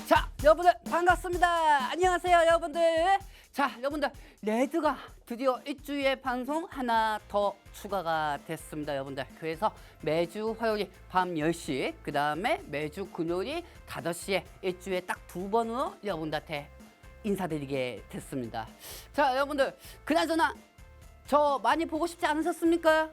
자, 여러분들 반갑습니다. 안녕하세요, 여러분들. 자, 여러분들 레드가 드디어 일주일에 방송 하나 더 추가가 됐습니다, 여러분들. 그래서 매주 화요일 밤 10시, 그 다음에 매주 금요일 5시에 일주일에 딱 2번으로 여러분들한테 인사드리게 됐습니다. 자, 여러분들 그나저나 저 많이 보고 싶지 않으셨습니까?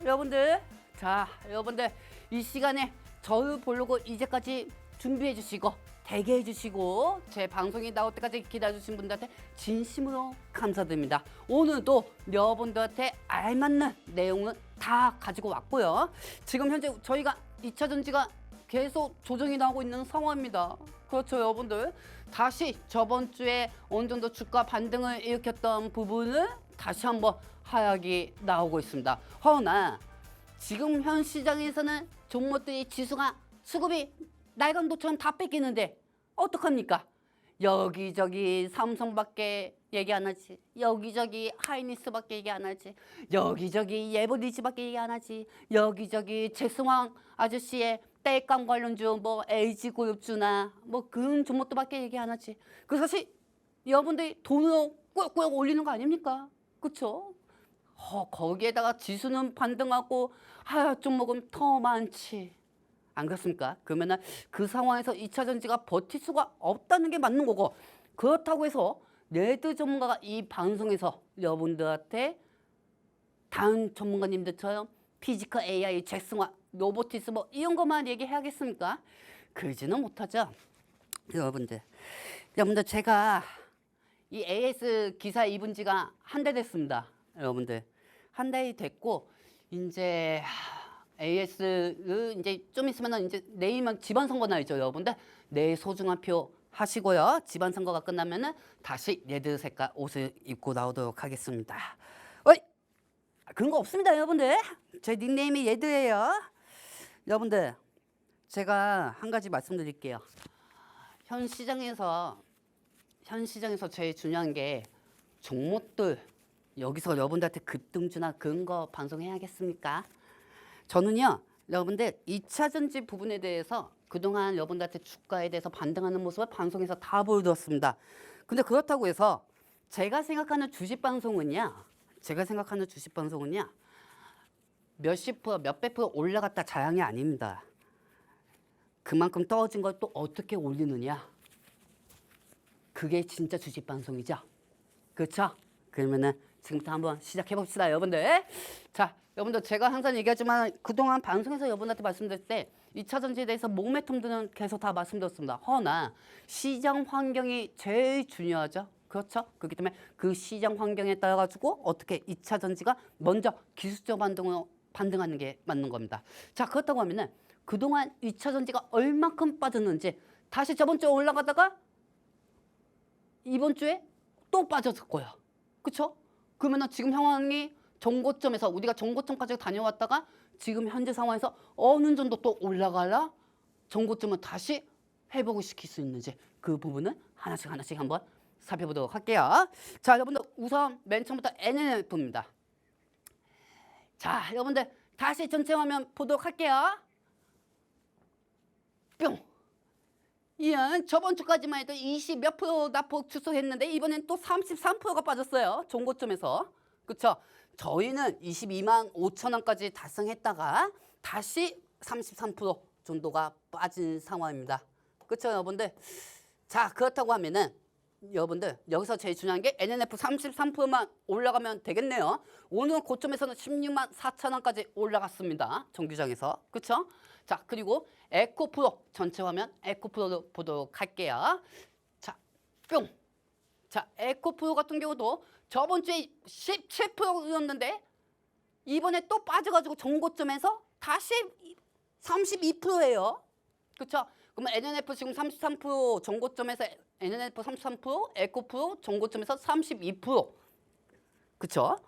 여러분들. 자, 여러분들 이 시간에 저를 보려고 이제까지 준비해 주시고 대기해 주시고 제 방송이 나올 때까지 기다려 주신 분들한테 진심으로 감사드립니다. 오늘도 여러분들한테 알맞는 내용은 다 가지고 왔고요. 지금 현재 저희가 2차 전지가 계속 조정이 나오고 있는 상황입니다. 그렇죠, 여러분들. 다시 저번 주에 어느 정도 주가 반등을 일으켰던 부분을 다시 한번 하락이 나오고 있습니다. 허나 지금 현 시장에서는 종목들이 지수가 수급이 날강도처럼 다 뺏기는데 어떡합니까? 여기저기 삼성밖에 얘기 안 하지, 여기저기 하이닉스밖에 얘기 안 하지, 여기저기 예보리지밖에 얘기 안 하지, 여기저기 최승왕 아저씨의 땔감 관련주 뭐 LG그룹주나 뭐 그런 종목들밖에 얘기 안 하지. 그 사실 여러분들이 돈으로 꾸역꾸역 올리는 거 아닙니까? 그쵸? 거기에다가 지수는 반등하고 하야 종목은 더 많지. 안 그렇습니까? 그러면은 그 상황에서 2차 전지가 버틸 수가 없다는 게 맞는 거고, 그렇다고 해서 레드 전문가가 이 방송에서 여러분들한테 다른 전문가님들처럼 피지컬 AI, 잭슨화, 로보티스 뭐 이런 것만 얘기해야겠습니까? 그러지는 못하죠. 여러분들 제가 이 AS 기사 입은 지가 한 달 됐습니다. 여러분들 한 달이 됐고 이제 AS를 이제 좀 있으면 이제 내일만 지방선거 날이죠, 여러분들. 내일 소중한 표 하시고요. 지방선거가 끝나면은 다시 레드 색깔 옷을 입고 나오도록 하겠습니다. 어이, 그런 거 없습니다, 여러분들. 제 닉네임이 레드예요. 여러분들, 제가 한 가지 말씀드릴게요. 현 시장에서 제일 중요한 게 종목들 여기서 여러분들한테 급등주나 그런 거 방송해야겠습니까? 저는요, 여러분들 2차 전지 부분에 대해서 그동안 여러분들한테 주가에 대해서 반등하는 모습을 방송에서 다 보여드렸습니다. 근데 그렇다고 해서 제가 생각하는 주식 방송은요, 몇십 프로, 몇백 프로 올라갔다 자양이 아닙니다. 그만큼 떨어진 걸 또 어떻게 올리느냐. 그게 진짜 주식 방송이죠. 그렇죠? 그러면은 지금부터 한번 시작해 봅시다, 여러분들. 자, 여러분들 제가 항상 얘기하지만 그동안 방송에서 여러분한테 말씀드릴 때 2차 전지에 대해서 모멘텀들은 계속 다 말씀드렸습니다. 허나 시장 환경이 제일 중요하죠. 그렇죠? 그렇기 때문에 그 시장 환경에 따라 가지고 어떻게 2차 전지가 먼저 기술적 반등으로 반등하는 게 맞는 겁니다. 자, 그렇다고 하면은 그동안 2차 전지가 얼마큼 빠졌는지 다시 저번 주에 올라가다가 이번 주에 또 빠졌고요. 그렇죠? 그러면은 지금 상황이 정고점에서 우리가 정고점까지 다녀왔다가 지금 현재 상황에서 어느 정도 또 올라가라 정고점을 다시 회복을 시킬 수 있는지 그 부분은 하나씩 한번 살펴보도록 할게요. 자, 여러분들 우선 맨 처음부터 NNF입니다. 자, 여러분들 다시 전체 화면 보도록 할게요. 뿅. 이은 저번 주까지만 해도 20 몇 프로 낙폭 축소했는데 이번엔 또 33%가 빠졌어요. 종고점에서. 그렇죠? 저희는 22만 5천 원까지 달성했다가 다시 33% 정도가 빠진 상황입니다. 그렇죠, 여러분들? 자, 그렇다고 하면은 여러분들 여기서 제일 중요한 게 NNF 33%만 올라가면 되겠네요. 오늘 고점에서는 16만 4천 원까지 올라갔습니다. 정규장에서. 그렇죠? 자, 그리고 에코프로 전체 화면 에코프로로 보도록 할게요. 자, 뿅. 자, 에코프로 같은 경우도 저번 주에 17%였는데 이번에 또 빠져가지고 정고점에서 다시 32%예요. 그렇죠? 그러면 NNF 지금 33% 정고점에서 NNF 33%, 에코프로 정고점에서 32%. 그렇죠?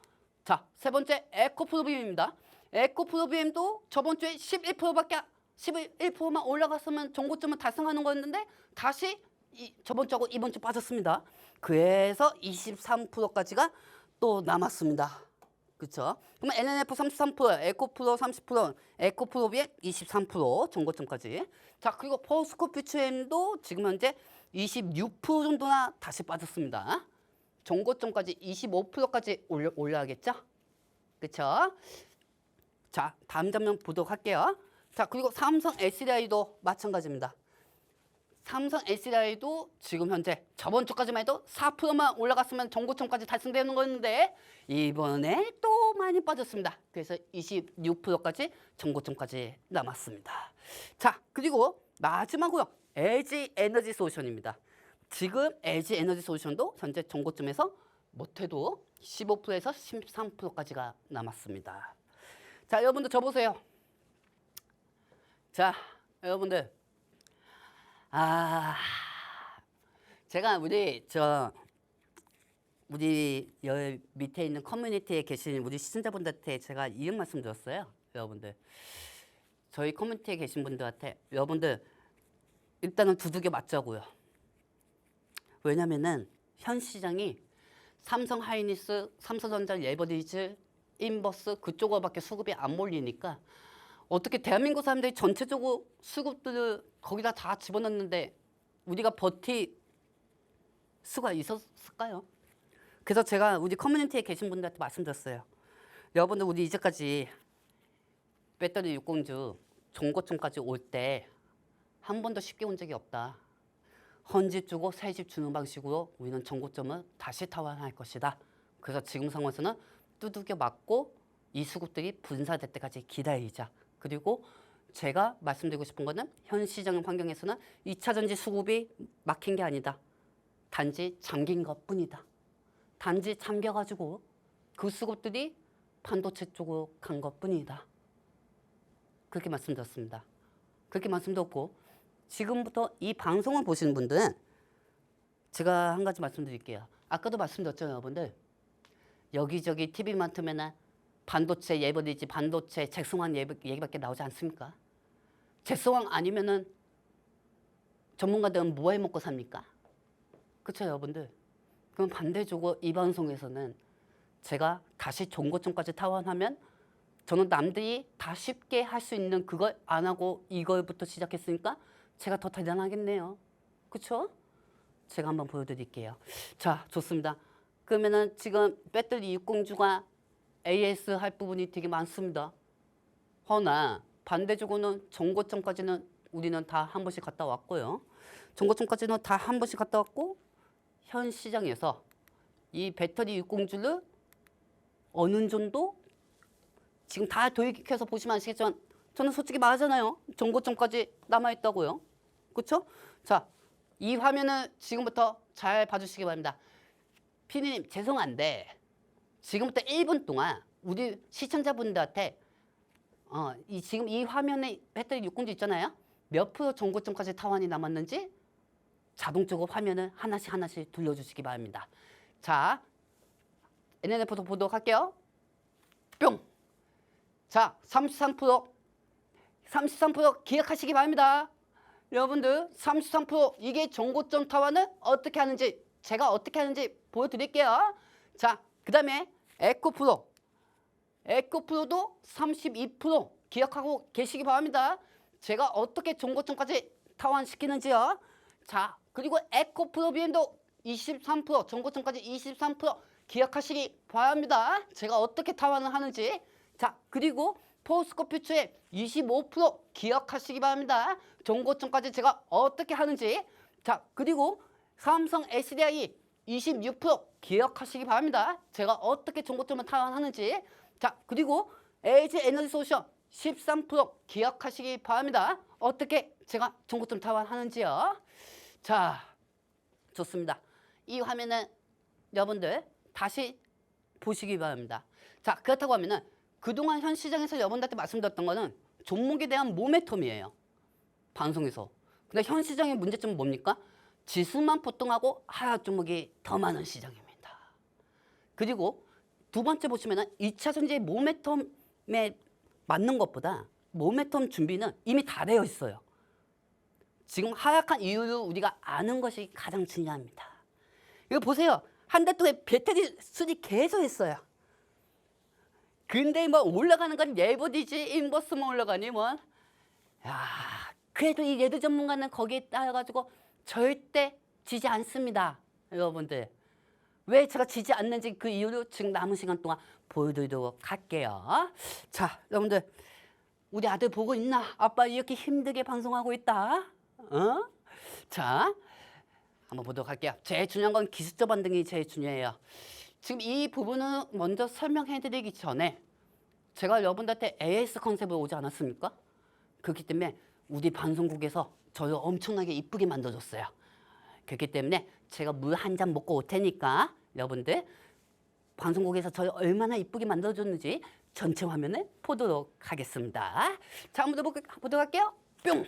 자, 세 번째 에코프로비엠입니다. 에코프로비엠도 저번 주에 11%만 올라갔으면 정고점을 달성하는 거였는데 다시 저번 주하고 이번 주 빠졌습니다. 그래서 23%까지가 또 남았습니다. 그쵸? 그러면 NNF 33%, 에코프로 30%, 에코프로비에 23% 정고점까지. 자, 그리고 포스코퓨처엠도 지금 현재 26% 정도나 다시 빠졌습니다. 정고점까지 25%까지 올라가겠죠? 그쵸? 자, 다음 장면 보도록 할게요. 자, 그리고 삼성 SDI도 마찬가지입니다. 삼성 SDI도 지금 현재 저번 주까지만 해도 4%만 올라갔으면 정고점까지 달성되는 거였는데 이번에 또 많이 빠졌습니다. 그래서 26%까지 정고점까지 남았습니다. 자, 그리고 마지막으로 LG 에너지 솔루션입니다. 지금 LG 에너지 솔루션도 현재 정고점에서 못해도 15%에서 13%까지가 남았습니다. 자, 여러분들 저 보세요. 자, 여러분들 제가 우리 여기 밑에 있는 커뮤니티에 계신 우리 시청자분들한테 제가 이런 말씀 드렸어요. 여러분들 저희 커뮤니티에 계신 분들한테 여러분들 일단은 두둑에 맞자고요. 왜냐면은 현 시장이 삼성 하이닉스, 삼성전자, 레버리지, 인버스 그쪽으로밖에 수급이 안 몰리니까 어떻게 대한민국 사람들이 전체적으로 수급들을 거기다 다 집어넣는데 우리가 버틸 수가 있었을까요? 그래서 제가 우리 커뮤니티에 계신 분들한테 말씀드렸어요. 여러분들 우리 이제까지 배터리 60주 정고점까지 올 때 한 번도 쉽게 온 적이 없다. 헌집 주고 새집 주는 방식으로 우리는 정고점을 다시 타환할 것이다. 그래서 지금 상황에서는 두들겨 맞고 이 수급들이 분사될 때까지 기다리자. 그리고 제가 말씀드리고 싶은 거는 현 시장 환경에서는 2차 전지 수급이 막힌 게 아니다. 단지 잠긴 것뿐이다. 단지 잠겨가지고 그 수급들이 반도체 쪽으로 간 것뿐이다. 그렇게 말씀드렸습니다. 그렇게 말씀드렸고 지금부터 이 방송을 보시는 분들은 제가 한 가지 말씀드릴게요. 아까도 말씀드렸잖아요, 여러분들. 여기저기 TV만 틀면 반도체 예버리지, 반도체 잭스왕 얘기밖에 나오지 않습니까? 잭스왕 아니면은 전문가들은 뭐 해 먹고 삽니까? 그렇죠, 여러분들? 그럼 반대적으로 이 방송에서는 제가 다시 정고점까지 타원하면 저는 남들이 다 쉽게 할 수 있는 그걸 안 하고 이걸부터 시작했으니까 제가 더 대단하겠네요. 그렇죠? 제가 한번 보여드릴게요. 자, 좋습니다. 그러면은 지금 배터리 60주가 AS 할 부분이 되게 많습니다. 허나 반대적으로는 정고점까지는 우리는 다 한 번씩 갔다 왔고요. 정고점까지는 다 한 번씩 갔다 왔고 현 시장에서 이 배터리 60주를 어느 정도 지금 다 도입해서 보시면 아시겠지만 저는 솔직히 말하잖아요. 정고점까지 남아있다고요. 그렇죠? 자, 이 화면을 지금부터 잘 봐주시기 바랍니다. 피디님 죄송한데 지금부터 1분 동안 우리 시청자분들한테 지금 이 화면에 배터리 60주 있잖아요. 몇 프로 정고점까지 타환이 남았는지 자동적으로 화면을 하나씩 돌려주시기 바랍니다. 자, NNF도 보도록 할게요. 뿅! 자, 33% 기억하시기 바랍니다. 여러분들 33% 이게 정고점 타환을 어떻게 하는지 제가 어떻게 하는지 보여드릴게요. 자, 그 다음에 에코프로도 32% 기억하고 계시기 바랍니다. 제가 어떻게 정고점까지 타환시키는지요. 자, 그리고 에코프로 BM도 23% 정고점까지 23% 기억하시기 바랍니다. 제가 어떻게 타환을 하는지. 자, 그리고 포스코퓨처의 25% 기억하시기 바랍니다. 정고점까지 제가 어떻게 하는지. 자, 그리고 삼성 SDI 26% 기억하시기 바랍니다. 제가 어떻게 정고점을 타환하는지. 자, 그리고 LG 에너지 솔루션 13% 기억하시기 바랍니다. 어떻게 제가 정고점 타환하는지요. 자, 좋습니다. 이 화면은 여러분들 다시 보시기 바랍니다. 자, 그렇다고 하면은 그동안 현 시장에서 여러분들한테 말씀드렸던 거는 종목에 대한 모멘텀이에요. 방송에서. 근데 현 시장의 문제점은 뭡니까? 지수만 보통하고 하락 종목이 더 많은 시장입니다. 그리고 두 번째 보시면은 2차 전지의 모멘텀에 맞는 것보다 모멘텀 준비는 이미 다 되어 있어요. 지금 하락한 이유를 우리가 아는 것이 가장 중요합니다. 이거 보세요. 한 달 동안 배터리 수리 계속 했어요. 근데 뭐 올라가는 건 예보디지 인버스만 올라가니 뭐. 야, 그래도 이 레드 전문가는 거기에 따라가지고 절대 지지 않습니다. 여러분들. 왜 제가 지지 않는지 그 이유를 지금 남은 시간 동안 보여드리도록 할게요. 자, 여러분들. 우리 아들 보고 있나? 아빠 이렇게 힘들게 방송하고 있다. 어? 자, 한번 보도록 할게요. 제일 중요한 건 기술적 반등이 제일 중요해요. 지금 이 부분은 먼저 설명해드리기 전에 제가 여러분들한테 AS 컨셉을 오지 않았습니까? 그렇기 때문에 우리 방송국에서 저를 엄청나게 이쁘게 만들어줬어요. 그렇기 때문에 제가 물 한 잔 먹고 올 테니까 여러분들 방송국에서 저를 얼마나 이쁘게 만들어줬는지 전체 화면을 보도록 하겠습니다. 자, 한번 보도록 할게요. 뿅!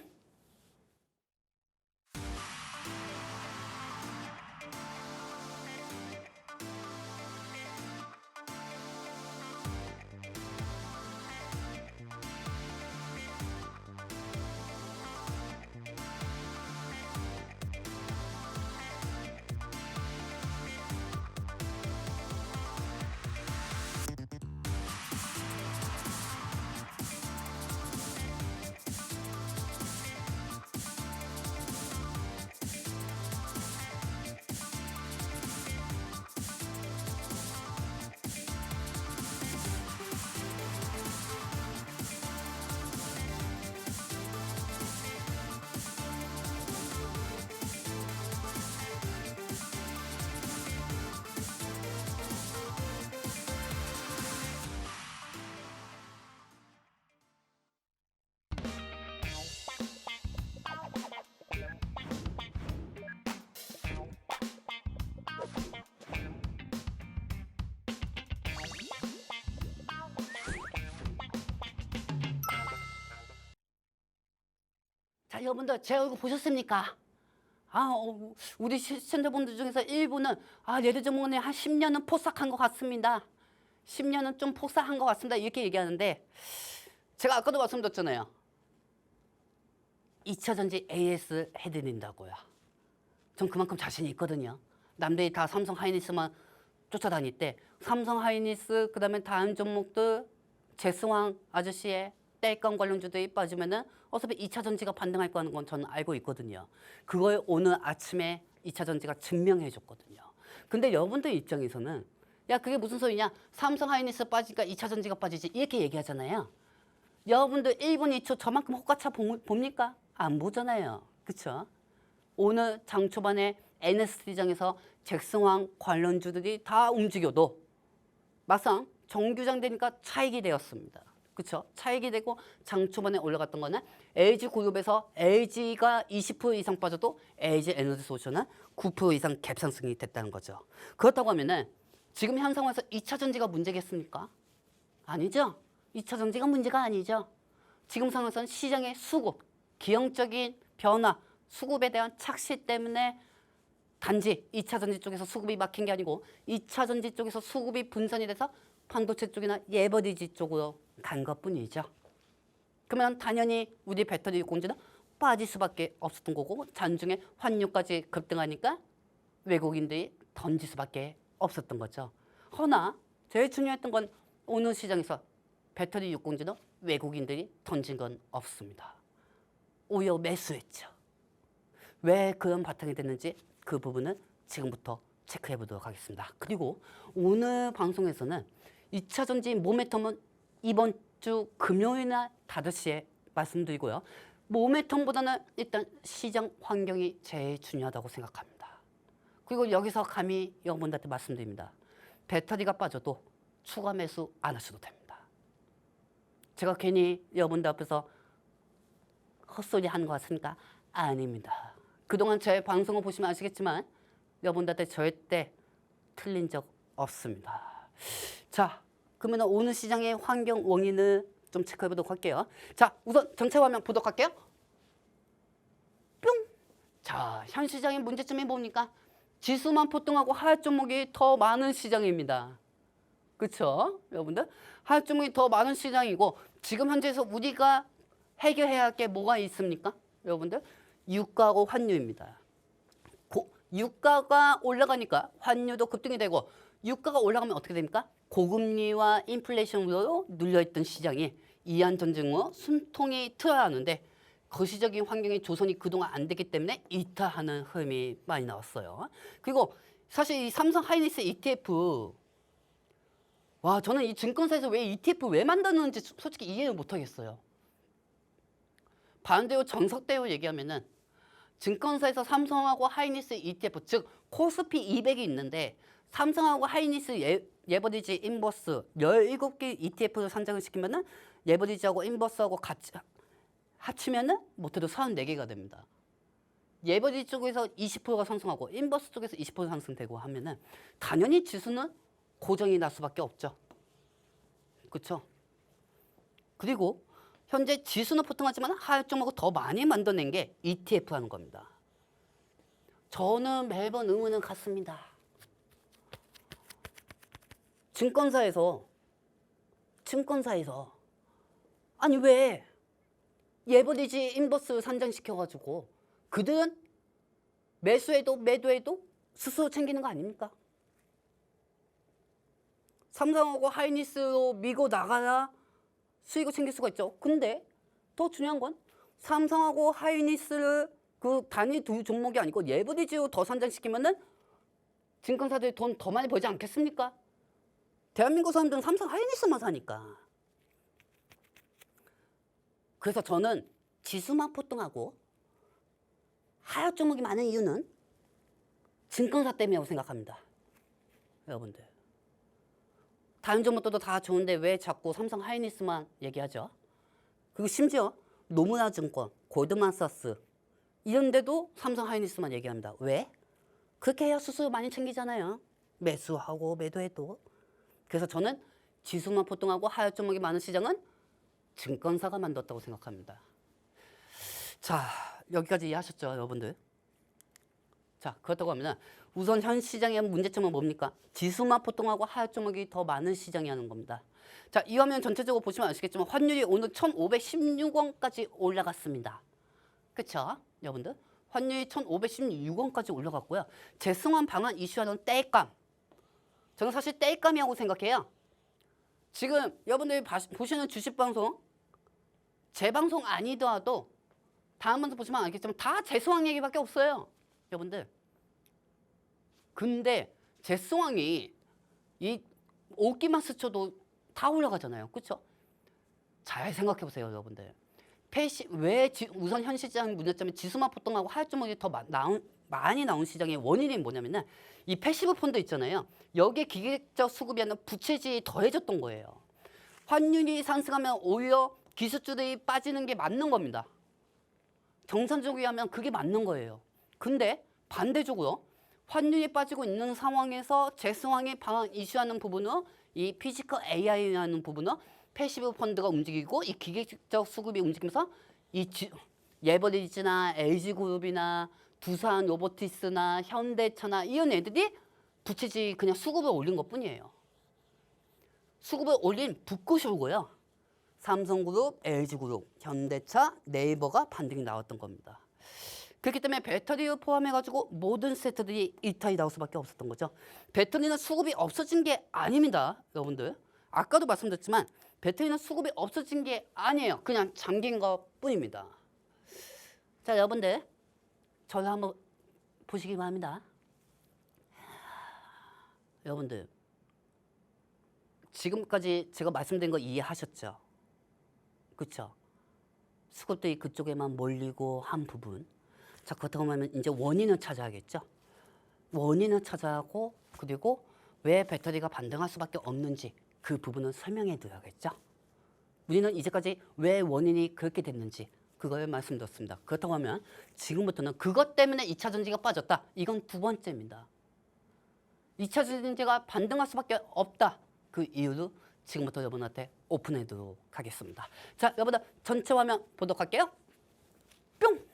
자, 여러분들 제 얼굴 보셨습니까? 우리 시청자분들 중에서 일부는 레드 전문가님 한 10년은 포싹한 것 같습니다. 10년은 좀 포싹한 것 같습니다. 이렇게 얘기하는데 제가 아까도 말씀드렸잖아요. 2차전지 AS 해드린다고요. 전 그만큼 자신이 있거든요. 남들이 다 삼성 하이닉스만 쫓아다닐 때 삼성 하이닉스 그다음에 다른 종목들 제스왕 아저씨의 땔감 관련주들이 빠지면은 어차피 2차 전지가 반등할 거라는 건 저는 알고 있거든요. 그걸 오늘 아침에 2차 전지가 증명해 줬거든요. 근데 여러분들 입장에서는 야 그게 무슨 소리냐? 삼성 하이닉스 빠지니까 2차 전지가 빠지지 이렇게 얘기하잖아요. 여러분들 1분 2초 저만큼 호가차 봅니까? 안 보잖아요. 그렇죠? 오늘 장 초반에 NS시장에서 잭스왕 관련주들이 다 움직여도 막상 정규장 되니까 차익이 되었습니다. 그렇죠? 차익이 되고 장 초반에 올라갔던 거는 LG그룹에서 LG가 20% 이상 빠져도 LG 에너지솔루션은 9% 이상 갭상승이 됐다는 거죠. 그렇다고 하면은 지금 현 상황에서 2차 전지가 문제겠습니까? 아니죠. 2차 전지가 문제가 아니죠. 지금 상황에서는 시장의 수급, 기형적인 변화, 수급에 대한 착시 때문에 단지 2차 전지 쪽에서 수급이 막힌 게 아니고 2차 전지 쪽에서 수급이 분산이 돼서 반도체 쪽이나 예버디지 쪽으로 간 것뿐이죠. 그러면 당연히 우리 배터리 공주는 빠질 수밖에 없었던 거고 잔중에 환율까지 급등하니까 외국인들이 던질 수밖에 없었던 거죠. 허나 제일 중요했던 건 오늘 시장에서 배터리 육공주는 외국인들이 던진 건 없습니다. 오히려 매수했죠. 왜 그런 바탕이 됐는지 그 부분은 지금부터 체크해 보도록 하겠습니다. 그리고 오늘 방송에서는 2차 전지 모멘텀은 이번 주 금요일날 5시에 말씀드리고요. 모멘텀보다는 일단 시장 환경이 제일 중요하다고 생각합니다. 그리고 여기서 감히 여러분들한테 말씀드립니다. 배터리가 빠져도 추가 매수 안 하셔도 됩니다. 제가 괜히 여러분들 앞에서 헛소리 하는 것 같습니까? 아닙니다. 그동안 제 방송을 보시면 아시겠지만 여러분들한테 절대 틀린 적 없습니다. 자, 그러면 오늘 시장의 환경 원인을 좀 체크해 보도록 할게요. 자, 우선 전체 화면 보도록 할게요. 뿅! 자, 현 시장의 문제점이 뭡니까? 지수만 폭등하고 하락 종목이 더 많은 시장입니다. 그렇죠? 여러분들? 하락 종목이 더 많은 시장이고 지금 현재에서 우리가 해결해야 할 게 뭐가 있습니까? 여러분들? 유가하고 환율입니다. 유가가 올라가니까 환율도 급등이 되고 유가가 올라가면 어떻게 됩니까? 고금리와 인플레이션으로 눌려있던 시장이 이한 전쟁으로 숨통이 트여야 하는데 거시적인 환경이 조선이 그동안 안 됐기 때문에 이탈하는 흐름이 많이 나왔어요. 그리고 사실 이 삼성 하이닉스 ETF 와 저는 이 증권사에서 왜 ETF 왜 만드는지 솔직히 이해를 못하겠어요. 반대로 정석대로 얘기하면은 증권사에서 삼성하고 하이닉스 ETF 즉 코스피 200이 있는데 삼성하고 하이닉스 레버리지 인버스 17개 ETF를 산정을 시키면은 레버리지하고 인버스하고 같이 합치면은 못해도 34개가 됩니다. 레버리지 쪽에서 20%가 상승하고 인버스 쪽에서 20% 상승되고 하면은 당연히 지수는 고정이 날 수밖에 없죠. 그렇죠? 그리고 현재 지수는 폭등하지만 하락 종목을 더 많이 만들어낸 게 ETF 하는 겁니다. 저는 매번 의문은 같습니다. 증권사에서 아니 왜 레버리지 인버스 산정시켜가지고 그들은 매수해도 매도해도 스스로 챙기는 거 아닙니까? 삼성하고 하이닉스로 밀고 나가야 수익을 챙길 수가 있죠. 근데 더 중요한 건 삼성하고 하이닉스를 그 단위 두 종목이 아니고 레버리지로 더 산정시키면은 증권사들이 돈 더 많이 벌지 않겠습니까? 대한민국 사람들은 삼성 하이닉스만 사니까. 그래서 저는 지수만 폭등하고 하락 종목이 많은 이유는 증권사 때문이라고 생각합니다. 여러분들. 다른 종목들도 다 좋은데 왜 자꾸 삼성 하이닉스만 얘기하죠? 그리고 심지어 노무라증권, 골드만삭스 이런 데도 삼성 하이닉스만 얘기합니다. 왜? 그렇게 해야 수수료 많이 챙기잖아요. 매수하고 매도해도. 그래서 저는 지수만 폭등하고 하락 종목이 많은 시장은 증권사가 만들었다고 생각합니다. 자, 여기까지 이해하셨죠, 여러분들? 자, 그렇다고 하면 우선 현 시장의 문제점은 뭡니까? 지수만 폭등하고 하락 종목이 더 많은 시장이 하는 겁니다. 자, 이 화면 전체적으로 보시면 아시겠지만 환율이 오늘 1,516원까지 올라갔습니다. 그렇죠, 여러분들? 환율이 1,516원까지 올라갔고요. 재승환 방안 이슈하는 땔감. 저는 사실 땔감이라고 생각해요. 지금 여러분들이 보시는 주식 방송, 제 방송 아니더라도 다음 방송 보시면 알겠지만 다 재승환 얘기밖에 없어요, 여러분들. 근데 재승환이 이 오기만 스쳐도 다 올라가잖아요, 그렇죠? 잘 생각해 보세요, 여러분들. 우선 현 시장 문제점이 지수만 폭등하고 하락 종목이 더 많이 나온 시장의 원인이 뭐냐면은 이 패시브 펀드 있잖아요. 여기에 기계적 수급이 아니라 부채질이 더해졌던 거예요. 환율이 상승하면 오히려 기술주들이 빠지는 게 맞는 겁니다. 정상적으로 하면 그게 맞는 거예요. 근데 반대적으로 환율이 빠지고 있는 상황에서 재승환이 방안 이슈하는 부분은 이 피지컬 AI라는 부분은 패시브 펀드가 움직이고 이 기계적 수급이 움직이면서 이 레버리지나 LG그룹이나 두산 로보티스나 현대차나 이런 애들이 부채질 그냥 수급을 올린 것뿐이에요. 수급을 올린 붓굿이고요. 삼성그룹, LG그룹, 현대차, 네이버가 반등이 나왔던 겁니다. 그렇기 때문에 배터리를 포함해가지고 모든 세트들이 이탈이 나올 수밖에 없었던 거죠. 배터리는 수급이 없어진 게 아닙니다, 여러분들. 아까도 말씀드렸지만 배터리는 수급이 없어진 게 아니에요. 그냥 잠긴 것뿐입니다. 자, 여러분들 저를 한번 보시기 바랍니다. 여러분들 지금까지 제가 말씀드린 거 이해하셨죠? 그렇죠? 수급들이 그쪽에만 몰리고 한 부분. 자, 그렇다고 하면 이제 원인을 찾아야겠죠? 원인을 찾아야하고 그리고 왜 배터리가 반등할 수밖에 없는지 그 부분을 설명해 드려야겠죠? 우리는 이제까지 왜 원인이 그렇게 됐는지 그걸 말씀드렸습니다. 그렇다고 하면 지금부터는 그것 때문에 2차 전지가 빠졌다. 이건 두 번째입니다. 2차 전지가 반등할 수밖에 없다. 그 이유도 지금부터 여러분한테 오픈해 두도록 하겠습니다. 자, 여러분들 전체 화면 보도록 할게요. 뿅!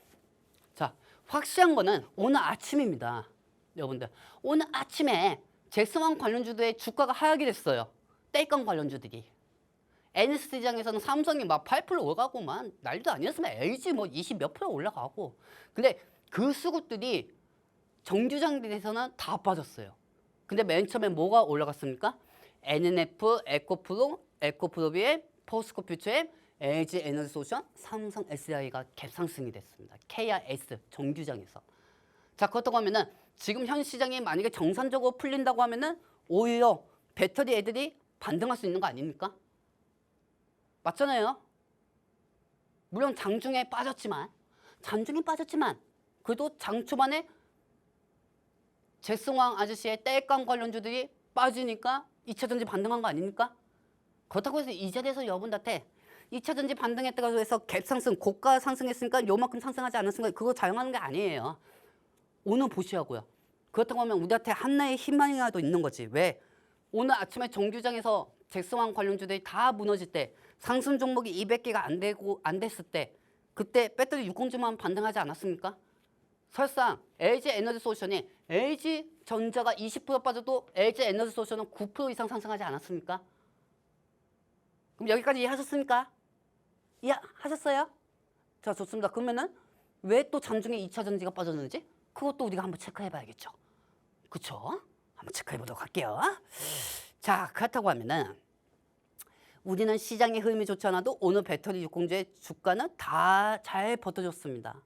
자, 확실한 거는 오늘 아침입니다. 여러분들 오늘 아침에 재승환 관련주들의 주가가 하락이 됐어요. 땔감 관련주들이. NS시장에서는 삼성이 막 8% 올라가고 막 난리도 아니었으면 LG 뭐 20 몇 프로 올라가고. 근데 그 수급들이 정규장들에서는 다 빠졌어요. 근데 맨 처음에 뭐가 올라갔습니까? NNF, 에코프로, 에코프로비엠, 포스코 퓨처엠, LG 에너지솔루션, 삼성 SDI가 갭상승이 됐습니다. KRS 정규장에서. 자, 그렇다고 하면은 지금 현 시장이 만약에 정상적으로 풀린다고 하면은 오히려 배터리 애들이 반등할 수 있는 거 아닙니까? 맞잖아요. 물론 장중에 빠졌지만 그래도 장 초반에 잭슨왕 아저씨의 땔감 관련주들이 빠지니까 2차전지 반등한 거 아닙니까? 그렇다고 해서 이 자리에서 여러분들한테 2차전지 반등했다고 해서 갭상승, 고가 상승했으니까 요만큼 상승하지 않았으니까 그거 자용하는 게 아니에요. 오늘 보시라고요. 그렇다고 하면 우리한테 한나의 희망이라도 있는 거지. 왜? 오늘 아침에 정규장에서 잭슨왕 관련주들이 다 무너질 때 상승 종목이 200개가 안 됐을 때 그때 배터리 60주만 반등하지 않았습니까? 설상 LG 에너지 솔루션이 LG 전자가 20% 빠져도 LG 에너지 솔루션은 9% 이상 상승하지 않았습니까? 그럼 여기까지 이해하셨습니까? 이해하셨어요? 자, 좋습니다. 그러면은 왜 또 장중에 2차 전지가 빠졌는지 그것도 우리가 한번 체크해 봐야겠죠. 그쵸? 한번 체크해 보도록 할게요. 자, 그렇다고 하면은 우리는 시장의 흐름이 좋지 않아도 오늘 배터리 유공주의 주가는 다 잘 버텨줬습니다.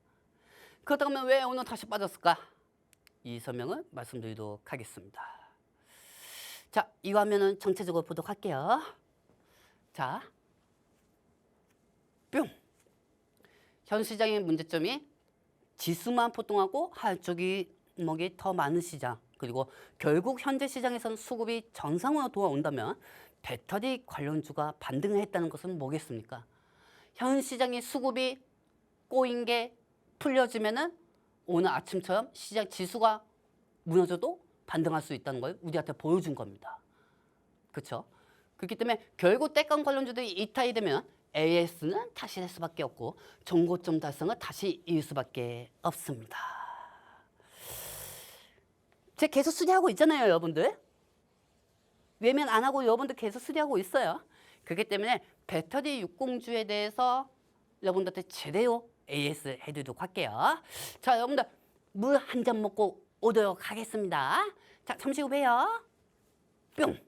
그렇다고 하면 왜 오늘 다시 빠졌을까? 이 설명을 말씀드리도록 하겠습니다. 자, 이 화면은 전체적으로 보도록 할게요. 자, 뿅! 현 시장의 문제점이 지수만 포동하고 하쪽이 목이 더 많은 시장, 그리고 결국 현재 시장에서는 수급이 정상으로 돌아온다면 배터리 관련주가 반등을 했다는 것은 뭐겠습니까? 현 시장의 수급이 꼬인 게 풀려지면은 오늘 아침처럼 시장 지수가 무너져도 반등할 수 있다는 걸 우리한테 보여준 겁니다. 그렇죠? 그렇기 때문에 결국 땔감 관련주들이 이탈이 되면 AS는 다시 할 수밖에 없고 정고점 달성은 다시 이을 수밖에 없습니다. 제가 계속 수리하고 있잖아요, 여러분들. 외면 안 하고 여러분들 계속 수리하고 있어요. 그렇기 때문에 배터리 60주에 대해서 여러분들한테 제대로 AS 해드리도록 할게요. 자, 여러분들 물 한 잔 먹고 오도록 하겠습니다. 자, 잠시 후 봬요. 뿅!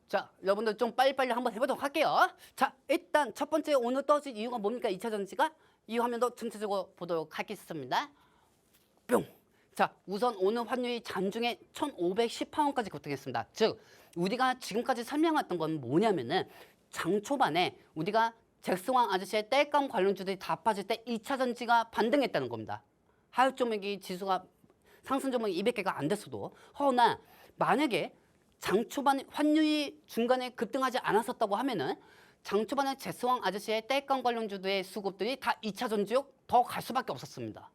자, 여러분들 좀 빨리빨리 한번 해보도록 할게요. 자, 일단 첫 번째 오늘 떨어진 이유가 뭡니까? 2차 전지가 이 화면도 전체적으로 보도록 하겠습니다. 뿅! 자, 우선 오늘 환율이 장중에 1,518원까지 급등했습니다. 즉, 우리가 지금까지 설명했던 건 뭐냐면은 장 초반에 우리가 잭슨왕 아저씨의 땔감 관련주들이 다 빠질 때 2차 전지가 반등했다는 겁니다. 하루 종목이 지수가 상승 종목이 200개가 안 됐어도. 허나 만약에 장 초반에 환율이 중간에 급등하지 않았었다고 하면은 장 초반에 제스왕 아저씨의 땔감 관련주들의 수급들이 다 2차 전지역 더 갈 수밖에 없었습니다.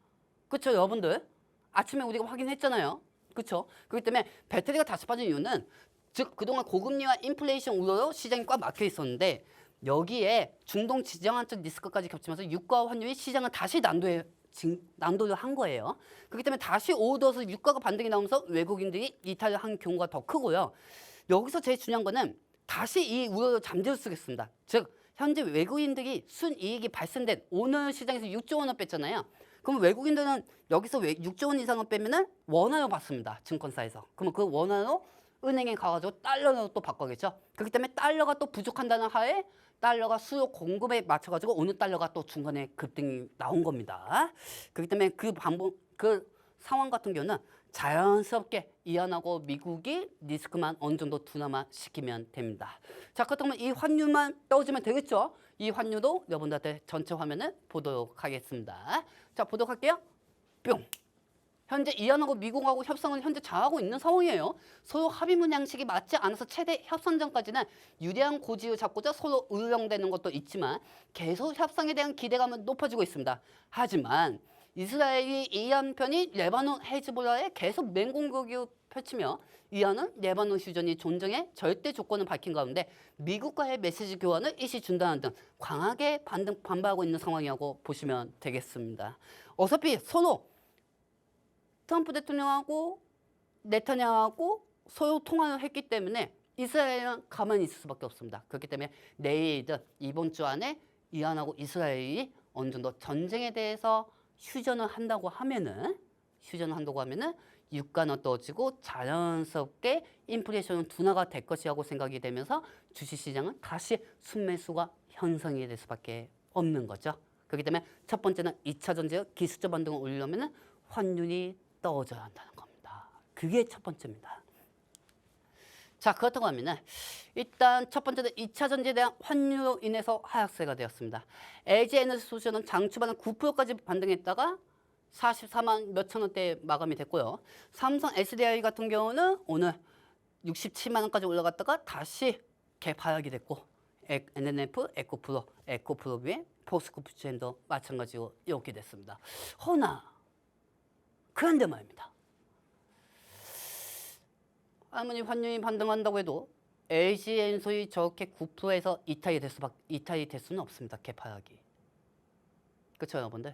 그렇죠, 여러분들? 아침에 우리가 확인했잖아요. 그렇죠? 그렇기 때문에 배터리가 다시 빠진 이유는 즉 그동안 고금리와 인플레이션 우려로 시장이 꽉 막혀 있었는데 여기에 중동 지정학적 리스크까지 겹치면서 유가 환율이 시장을 다시 난도를 한 거예요. 그렇기 때문에 다시 오더서 유가가 반등이 나오면서 외국인들이 이탈을 한 경우가 더 크고요. 여기서 제일 중요한 거는 다시 이 우려를 잠재울 수 있겠습니다. 즉 현재 외국인들이 순이익이 발생된 오늘 시장에서 6조 원을 뺐잖아요. 그럼 외국인들은 여기서 6조 원 이상을 빼면은 원화로 받습니다. 증권사에서. 그러면 그 원화로 은행에 가가지고 달러로 또 바꿔야겠죠. 그렇기 때문에 달러가 또 부족한다는 하에 달러가 수요 공급에 맞춰가지고 오늘 달러가 또 중간에 급등이 나온 겁니다. 그렇기 때문에 그 상황 같은 경우는 자연스럽게 이안하고 미국이 리스크만 어느 정도 둔화만 시키면 됩니다. 자, 그렇다면 이 환율만 떠오르면 되겠죠? 이 환율도 여러분들한테 전체 화면을 보도록 하겠습니다. 자, 보도록 할게요. 뿅. 현재 이안하고 미국하고 협상은 현재 잘하고 있는 상황이에요. 서로 합의문 양식이 맞지 않아서 최대 협상 전까지는 유리한 고지를 잡고자 서로 의령되는 것도 있지만 계속 협상에 대한 기대감은 높아지고 있습니다. 하지만 이스라엘이 이안 편이 레바논 헤즈볼라에 계속 맹공격을 펼치며 이안은 레바논 휴전이 존중의 절대 조건을 밝힌 가운데 미국과의 메시지 교환을 일시 중단하는 등 강하게 반발하고 있는 상황이라고 보시면 되겠습니다. 어차피 서로 트럼프 대통령하고 네타냐후하고 서로 통화를 했기 때문에 이스라엘은 가만히 있을 수밖에 없습니다. 그렇기 때문에 내일이든 이번 주 안에 이란하고 이스라엘이 어느 정도 전쟁에 대해서 휴전을 한다고 하면은 유가는 떨어지고 자연스럽게 인플레이션은 둔화가 될 것이라고 생각이 되면서 주식시장은 다시 순매수가 형성이 될 수밖에 없는 거죠. 그렇기 때문에 첫 번째는 2차 전지의 기술적 반등을 올리려면 환율이 떨어져야 한다는 겁니다. 그게 첫 번째입니다. 자, 그렇다고 하면은 일단 첫 번째는 2차 전지에 대한 환율로 인해서 하락세가 되었습니다. LG 에너지솔루션은 장 초반에 9%까지 반등했다가 44만 몇천 원대에 마감이 됐고요. 삼성 SDI 같은 경우는 오늘 67만 원까지 올라갔다가 다시 갭 하락이 됐고 NNF, 에코프로비의 포스코프체인도 마찬가지로 이렇게 됐습니다. 허나 그런데 말입니다. 아무리 환율이 반등한다고 해도 LG엔솔이 저렇게 9%에서 이탈이 될 수는 없습니다. 갭 하락이. 그렇죠, 여러분들?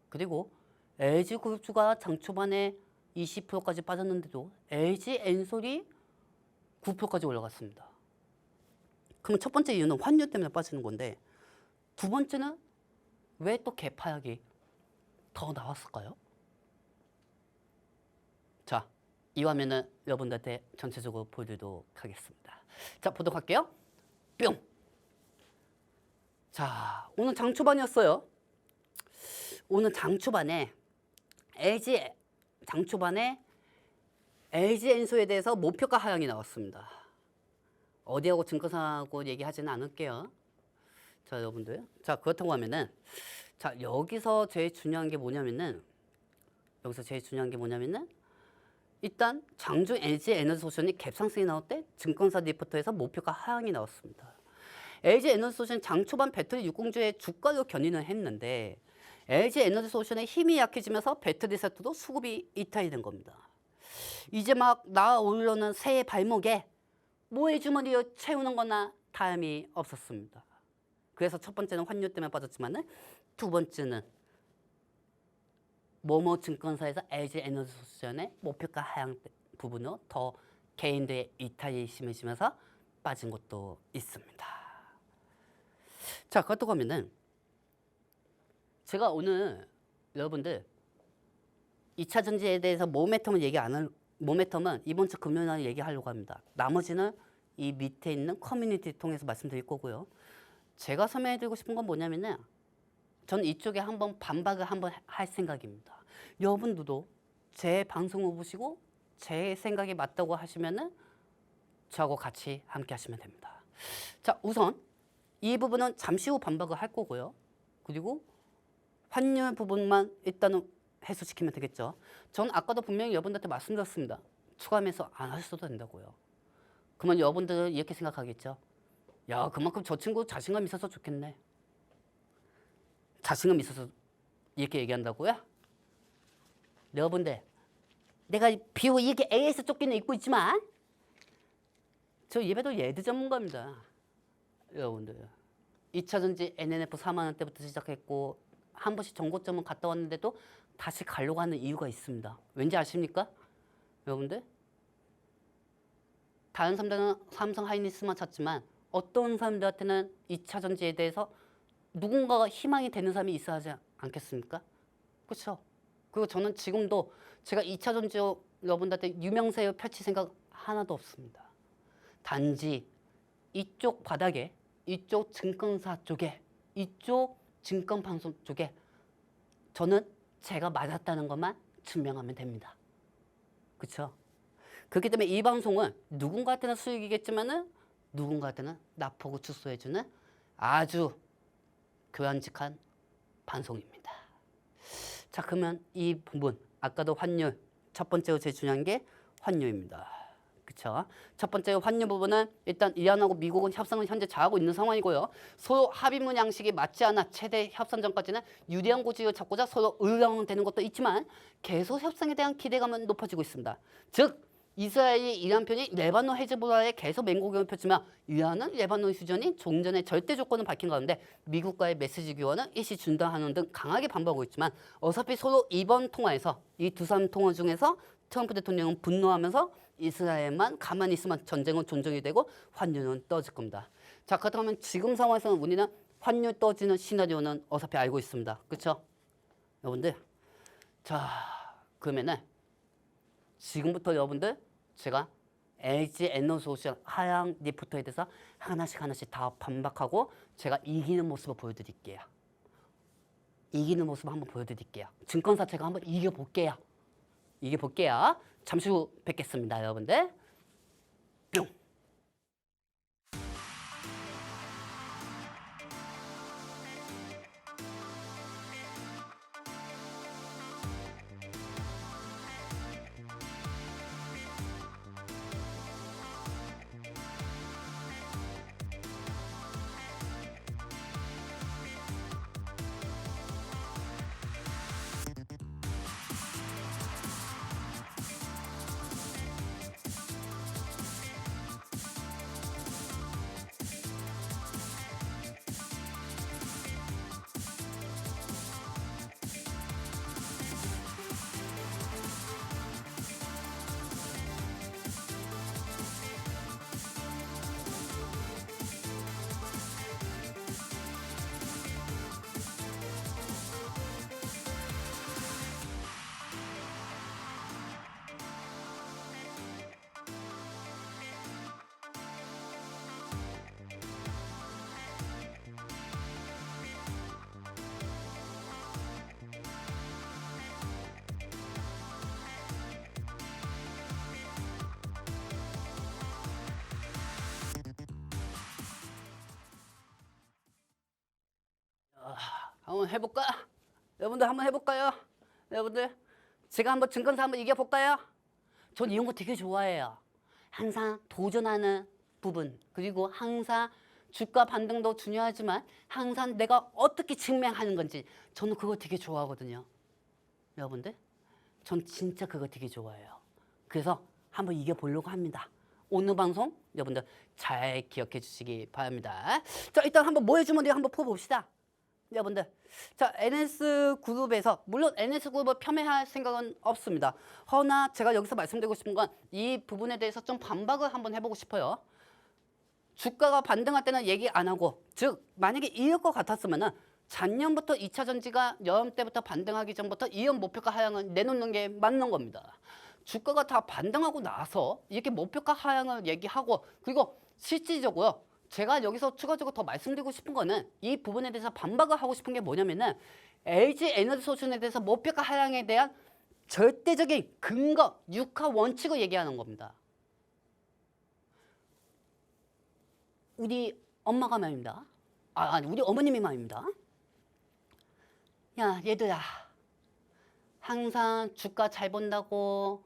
그리고 LG그룹주가 장 초반에 20%까지 빠졌는데도 LG엔솔이 9%까지 올라갔습니다. 그럼 첫 번째 이유는 환율 때문에 빠지는 건데 두 번째는 왜 또 갭 하락이 더 나왔을까요? 자, 이 화면은 여러분들한테 전체적으로 보여드리도록 하겠습니다. 자, 보도록 할게요. 뿅! 자, 오늘 장 초반이었어요. 오늘 장 초반에 LG엔솔에 대해서 목표가 하향이 나왔습니다. 어디하고 증권사하고 얘기하지는 않을게요. 자, 여러분들. 자, 그렇다고 하면은 자, 여기서 제일 중요한 게 뭐냐면은 일단 장중 LG 에너지솔루션이 갭상승이 나올 때 증권사 리포터에서 목표가 하향이 나왔습니다. LG 에너지솔루션 장 초반 배터리 유공주의 주가로 견인을 했는데 LG 에너지솔루션의 힘이 약해지면서 배터리 섹터도 수급이 이탈이 된 겁니다. 이제 막 나아오르는 새의 발목에 모의 주머니를 채우는 거나 다름이 없었습니다. 그래서 첫 번째는 환율 때문에 빠졌지만 두 번째는 모모 증권사에서 LG 에너지솔루션의 목표가 하향 부분으로 더 개인들의 이탈이 심해지면서 빠진 것도 있습니다. 자, 그렇다고 하면은 제가 오늘 여러분들 2차 전지에 대해서 모멘텀은 이번 주 금요일날 얘기하려고 합니다. 나머지는 이 밑에 있는 커뮤니티 통해서 말씀드릴 거고요. 제가 설명해드리고 싶은 건 뭐냐면은 저는 이쪽에 한번 반박을 한번 할 생각입니다. 여러분들도 제 방송을 보시고 제 생각이 맞다고 하시면은 저하고 같이 함께 하시면 됩니다. 자, 우선 이 부분은 잠시 후 반박을 할 거고요. 그리고 환율 부분만 일단은 해소시키면 되겠죠. 전 아까도 분명히 여러분들한테 말씀드렸습니다. 추가 매수 안 하셔도 된다고요. 그러면 여러분들은 이렇게 생각하겠죠. 야, 그만큼 저 친구 자신감 있어서 좋겠네. 자신감 있어서 이렇게 얘기한다고요? 여러분들, 내가 비록 이렇게 AS 조끼는 입고 있지만 저 예배도 예드 전문가입니다. 여러분들, 2차전지 NNF 4만 원대부터 시작했고 한 번씩 정고점은 갔다 왔는데도 다시 가려고 하는 이유가 있습니다. 왠지 아십니까? 여러분들? 다른 사람들은 삼성 하이닉스만 찾지만 어떤 사람들한테는 2차 전지에 대해서 누군가가 희망이 되는 사람이 있어야 하지 않겠습니까? 그렇죠? 그리고 저는 지금도 제가 2차 전지 여러분들한테 유명세를 펼칠 생각 하나도 없습니다. 단지 이쪽 바닥에, 이쪽 증권사 쪽에, 이쪽 증권방송 쪽에 저는 제가 맞았다는 것만 증명하면 됩니다. 그렇죠? 그렇기 때문에 이 방송은 누군가한테는 수익이겠지만은 누군가한테는 나쁘고 축소해주는 아주 교양직한 방송입니다. 자, 그러면 이 부분 아까도 환율 첫 번째로 제일 중요한 게 환율입니다. 그렇죠? 첫 번째 환율 부분은 일단 이란하고 미국은 협상을 현재 잘하고 있는 상황이고요. 서로 합의문 양식이 맞지 않아 최대 협상 전까지는 유리한 고지를 잡고자 서로 의왕되는 것도 있지만 계속 협상에 대한 기대감은 높아지고 있습니다. 즉 이스라엘이 이란 편이 레바논 헤즈볼라에 계속 맹공격을 펼치며 이란은 레바논 휴전이 종전의 절대 조건을 밝힌 가운데 미국과의 메시지 교환은 일시 중단하는 등 강하게 반발하고 있지만 어차피 서로 이번 통화에서 이 두 사람 통화 중에서 트럼프 대통령은 분노하면서 이스라엘만 가만히 있으면 전쟁은 존중이 되고 환율은 떨어질 겁니다. 자, 그렇다면 지금 상황에서는 우리는 환율 떨어지는 시나리오는 어차피 알고 있습니다. 그렇죠? 여러분들, 자, 그러면은 지금부터 여러분들 제가 LG 에너솔루션 하향 리포터에 대해서 하나씩 다 반박하고 제가 이기는 모습을 보여드릴게요. 이기는 모습을 한번 보여드릴게요. 증권사 제가 한번 이겨볼게요. 잠시 후 뵙겠습니다, 여러분들. 뿅. 한번 해볼까? 여러분들 한번 해볼까요? 여러분들 제가 한번 증권사 한번 이겨볼까요? 전 이런 거 되게 좋아해요. 항상 도전하는 부분, 그리고 항상 주가 반등도 중요하지만 항상 내가 어떻게 증명하는 건지 저는 그거 되게 좋아하거든요. 여러분들 전 진짜 그거 되게 좋아해요. 그래서 한번 이겨보려고 합니다. 오늘 방송 여러분들 잘 기억해 주시기 바랍니다. 자, 일단 한번 뭐 해주면 돼요? 한번 풀어봅시다. 여러분들, 자, NS그룹에서 물론 NS그룹을 폄훼할 생각은 없습니다. 허나 제가 여기서 말씀드리고 싶은 건 이 부분에 대해서 좀 반박을 한번 해보고 싶어요. 주가가 반등할 때는 얘기 안 하고, 즉 만약에 이럴 것 같았으면은 작년부터 2차 전지가 여름 때부터 반등하기 전부터 이런 목표가 하향을 내놓는 게 맞는 겁니다. 주가가 다 반등하고 나서 이렇게 목표가 하향을 얘기하고, 그리고 실질적으로 제가 여기서 추가적으로 더 말씀드리고 싶은 거는 이 부분에 대해서 반박을 하고 싶은 게 뭐냐면은 LG 에너지솔루션에 대해서 목표가 하향에 대한 절대적인 근거, 육하 원칙을 얘기하는 겁니다. 우리 엄마가 말입니다. 아니 우리 어머님이 말입니다. 야, 얘들아, 항상 주가 잘 본다고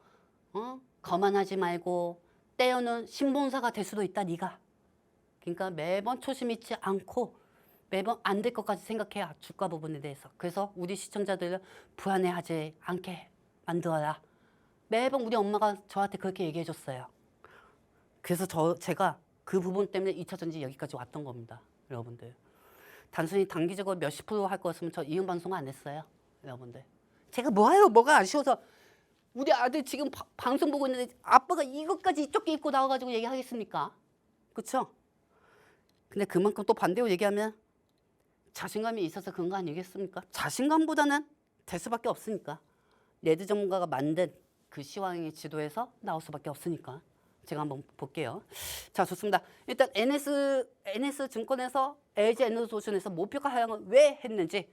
거만하지 말고 때로는 신봉사가 될 수도 있다 네가. 그러니까 매번 초심 잃지 않고 매번 안 될 것까지 생각해야 주가 부분에 대해서. 그래서 우리 시청자들을 불안해하지 않게 만들어라. 매번 우리 엄마가 저한테 그렇게 얘기해 줬어요. 그래서 제가 그 부분 때문에 2차전지 여기까지 왔던 겁니다. 여러분들. 단순히 단기적으로 몇십 프로 할 거였으면 저 이음 방송 안 했어요. 여러분들. 제가 뭐예요? 뭐가 아쉬워서 우리 아들 지금 방송 보고 있는데 아빠가 이것까지 쫓겨 입고 나와가지고 얘기하겠습니까? 그렇죠? 근데 그만큼 또 반대로 얘기하면 자신감이 있어서 그런 거 아니겠습니까? 자신감보다는 될 수밖에 없으니까. 레드 전문가가 만든 그 시황의 지도에서 나올 수밖에 없으니까. 제가 한번 볼게요. 자, 좋습니다. 일단 NS 증권에서 LG 에너지솔루션에서 목표가 하향을 왜 했는지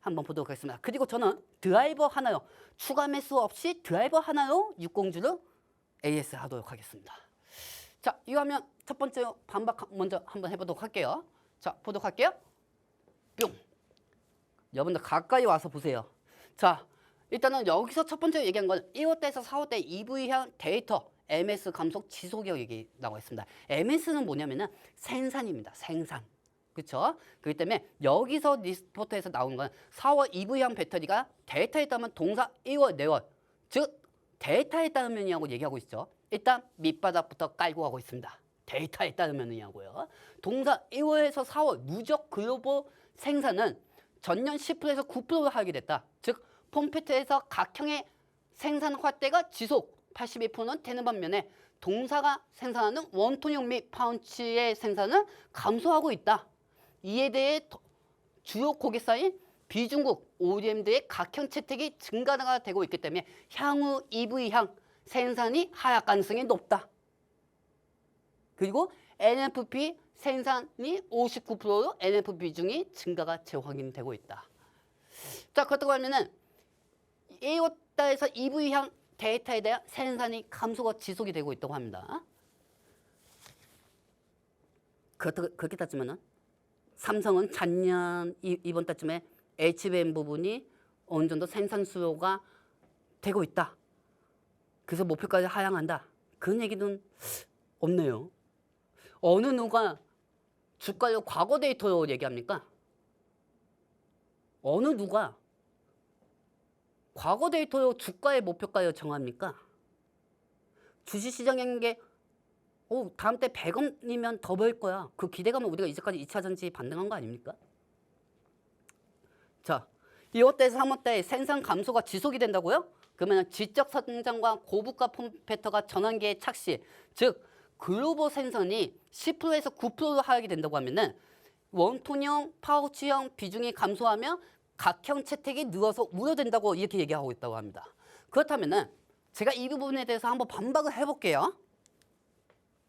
한번 보도록 하겠습니다. 그리고 저는 드라이버 하나요. 추가 매수 없이 드라이버 하나요. 60주를 AS 하도록 하겠습니다. 자, 이 화면 첫 번째 반박 먼저 한번 해보도록 할게요. 자, 보도록 할게요. 뿅. 여러분들 가까이 와서 보세요. 자, 일단은 여기서 첫 번째 얘기한 건 1월달에서 4월달 EV향 데이터 MS 감속 지속력 얘기 나와 있습니다. MS는 뭐냐면은 생산입니다. 생산. 그렇죠? 그렇기 때문에 여기서 리포트에서 나온 건 4월 EV향 배터리가 데이터에 따르면 동사 1월 내월 즉 데이터에 따르면이라고 얘기하고 있죠. 일단 밑바닥부터 깔고 가고 있습니다. 데이터에 따르면이라고요. 동사 1월에서 4월 누적 글로벌 생산은 전년 10%에서 9%를 하게 됐다. 즉 폼페트에서 각형의 생산 확대가 지속 82%는 되는 반면에 동사가 생산하는 원톤형 및 파운치의 생산은 감소하고 있다. 이에 대해 주요 고객사인 비중국 ODM들의 각형 채택이 증가가 되고 있기 때문에 향후 EV향 생산이 하락 가능성이 높다. 그리고 NFP 생산이 59%로 NFP 비중이 증가가 재확인되고 있다. 자, 그렇다고 하면은 1월달에서 EV향 데이터에 대한 생산이 감소가 지속이 되고 있다고 합니다. 그렇게 따지면은 삼성은 작년 이번 달쯤에 HBM 부분이 어느 정도 생산 수요가 되고 있다. 그래서 목표까지 하향한다. 그런 얘기는 없네요. 어느 누가 주가를 과거 데이터로 얘기합니까? 어느 누가 과거 데이터로 주가의 목표가를 정합니까? 주식시장인 게 다음 때 100원이면 더 벌 거야. 그 기대감을 우리가 이제까지 2차전지 반등한 거 아닙니까? 자, 2월달에서 3월달 생산 감소가 지속이 된다고요? 그러면 지적 성장과 고부가 폼팩터가 전환기에 착시, 즉 글로벌 생산이 10%에서 9%로 하락이 된다고 하면은 원톤형, 파우치형 비중이 감소하며 각형 채택이 늘어서 우려된다고 이렇게 얘기하고 있다고 합니다. 그렇다면은 제가 이 부분에 대해서 한번 반박을 해볼게요.